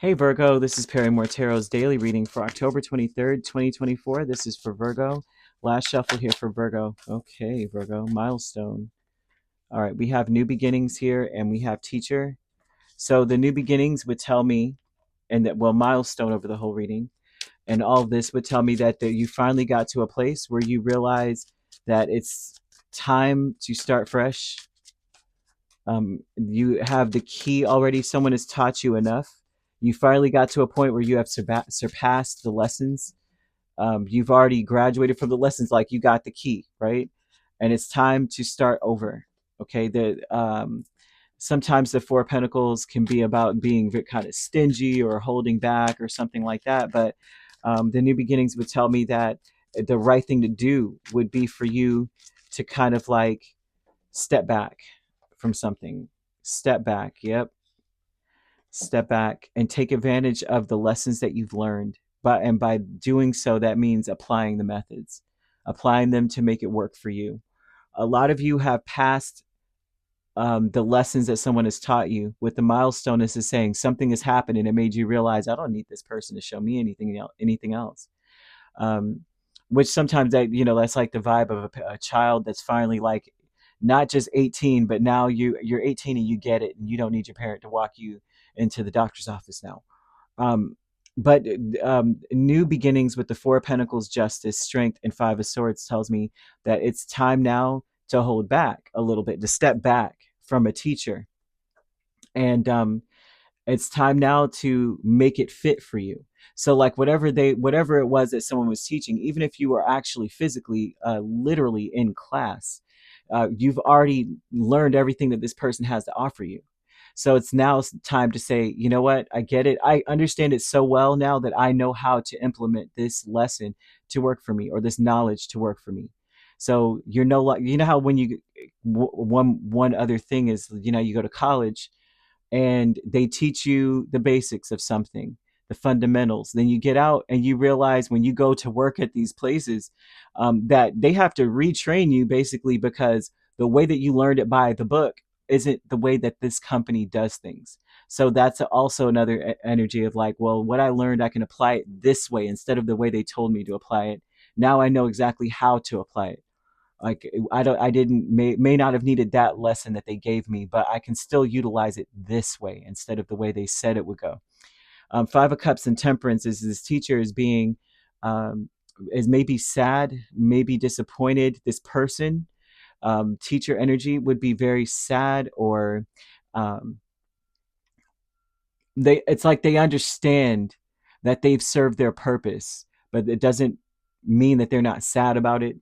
Hey Virgo, this is Perrymore Tarot's daily reading for October 23rd, 2024. This is for Virgo. Last shuffle here for Virgo. Okay, Virgo, milestone. All right, we have new beginnings here and we have teacher. So the new beginnings would tell me, and that, well, milestone over the whole reading. And all of this would tell me that you finally got to a place where you realize that it's time to start fresh. You have the key already. Someone has taught you enough. You finally got to a point where you have surpassed the lessons. You've already graduated from the lessons, like you got the key, right? And it's time to start over. Okay. Sometimes the Four of Pentacles can be about being kind of stingy or holding back or something like that. But the new beginnings would tell me that the right thing to do would be for you to kind of like step back from something. Step back. Yep. Step back and take advantage of the lessons that you've learned. And by doing so, that means applying the methods, applying them to make it work for you. A lot of you have passed the lessons that someone has taught you. With the milestone, this is saying something has happened and it made you realize, I don't need this person to show me anything else. Which sometimes that's like the vibe of a child that's finally like not just 18, but now you're 18 and you get it and you don't need your parent to walk you into the doctor's office now. Um, but new beginnings with the Four of Pentacles, Justice, Strength, and Five of Swords tells me that it's time now to hold back a little bit, to step back from a teacher. And it's time now to make it fit for you. So like whatever it was that someone was teaching, even if you were actually physically literally in class, you've already learned everything that this person has to offer you. So it's now time to say, you know what, I get it, I understand it so well now that I know how to implement this lesson to work for me, or this knowledge to work for me. So you're no like, you know how when you one other thing is, you go to college and they teach you the basics of something, the fundamentals. Then you get out and you realize when you go to work at these places, that they have to retrain you basically, because the way that you learned it by the book isn't the way that this company does things. So that's also another energy of like, well, what I learned, I can apply it this way instead of the way they told me to apply it. Now I know exactly how to apply it. Like I didn't may not have needed that lesson that they gave me, but I can still utilize it this way instead of the way they said it would go. Five of Cups and Temperance is this teacher is being is maybe sad, maybe disappointed. This person, teacher energy would be very sad, or um, it's like they understand that they've served their purpose, but it doesn't mean that they're not sad about it.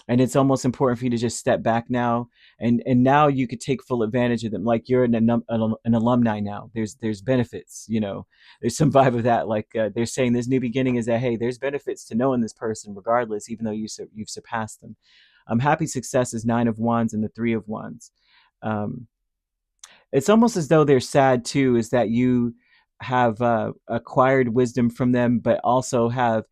And it's almost important for you to just step back now, and now you could take full advantage of them. Like you're an alumni now. There's benefits, there's some vibe of that. Like they're saying this new beginning is that, hey, there's benefits to knowing this person regardless, even though you've surpassed them. Happy success is Nine of Wands and the Three of Wands. um, it's almost as though they're sad too, is that you have acquired wisdom from them, but also have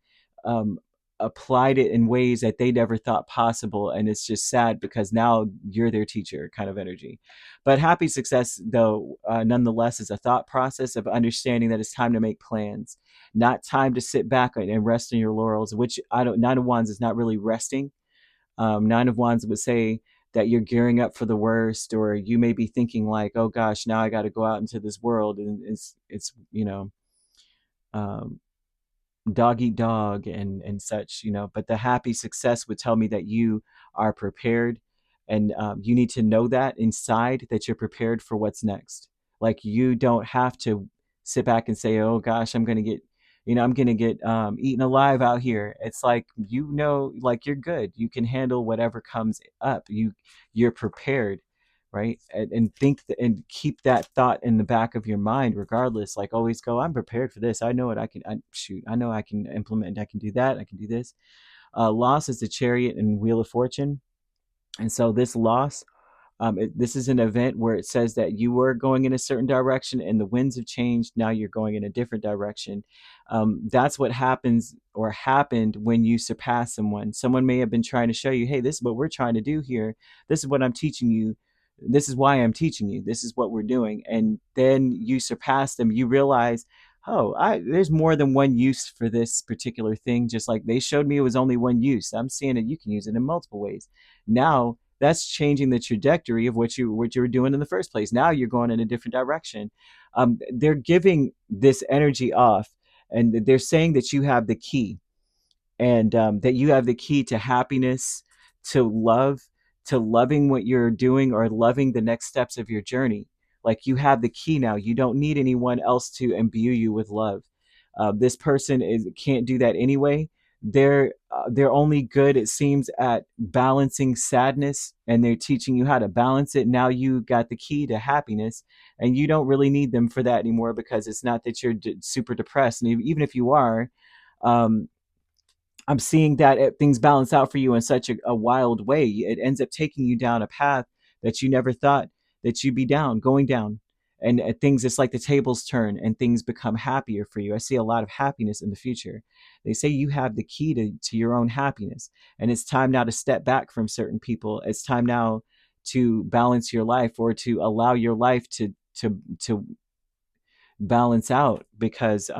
um, applied it in ways that they never thought possible. And it's just sad because now you're their teacher kind of energy. But happy success, though, nonetheless, is a thought process of understanding that it's time to make plans, not time to sit back and rest in your laurels, which I don't, Nine of Wands is not really resting. Nine of Wands would say that you're gearing up for the worst, or you may be thinking like, oh gosh, now I got to go out into this world, and it's um, dog eat dog and such, But the happy success would tell me that you are prepared, and you need to know that inside that you're prepared for what's next. Like you don't have to sit back and say, oh gosh, I'm gonna get eaten alive out here. It's like, like you're good, you can handle whatever comes up. You're prepared, right? And and keep that thought in the back of your mind regardless. Like always go, I'm prepared for this, I know what I know I can implement, I can do that, I can do this. Loss is the Chariot and Wheel of Fortune. And so this loss, this is an event where it says that you were going in a certain direction and the winds have changed. Now you're going in a different direction. That's what happens or happened when you surpass someone. Someone may have been trying to show you, hey, this is what we're trying to do here. This is what I'm teaching you. This is why I'm teaching you. This is what we're doing. And then you surpass them. You realize oh, there's more than one use for this particular thing. Just like they showed me it was only one use, I'm seeing that you can use it in multiple ways. Now that's changing the trajectory of what you were doing in the first place. Now you're going in a different direction. They're giving this energy off, and they're saying that you have the key, and that you have the key to happiness, to love, to loving what you're doing or loving the next steps of your journey. Like you have the key now. You don't need anyone else to imbue you with love. This person can't do that anyway. They're only good, it seems, at balancing sadness, and they're teaching you how to balance it. Now you got the key to happiness, and you don't really need them for that anymore, because it's not that you're super depressed, and even if you are, um, I'm seeing that things balance out for you in such a wild way. It ends up taking you down a path that you never thought that you'd be going down. And things, it's like the tables turn and things become happier for you. I see a lot of happiness in the future. They say you have the key to your own happiness. And it's time now to step back from certain people. It's time now to balance your life, or to allow your life to balance out, because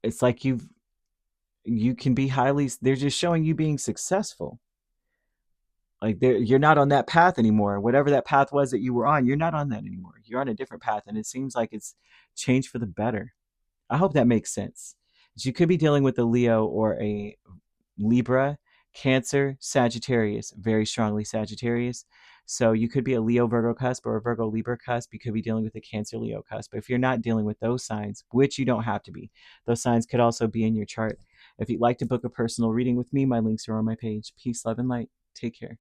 it's like you can be highly, they're just showing you being successful. Like you're not on that path anymore. Whatever that path was that you were on, you're not on that anymore. You're on a different path, and it seems like it's changed for the better. I hope that makes sense. You could be dealing with a Leo or a Libra, Cancer, Sagittarius, very strongly Sagittarius. So you could be a Leo Virgo cusp or a Virgo Libra cusp. You could be dealing with a Cancer Leo cusp. If you're not dealing with those signs, which you don't have to be, those signs could also be in your chart. If you'd like to book a personal reading with me, my links are on my page. Peace, love, and light. Take care.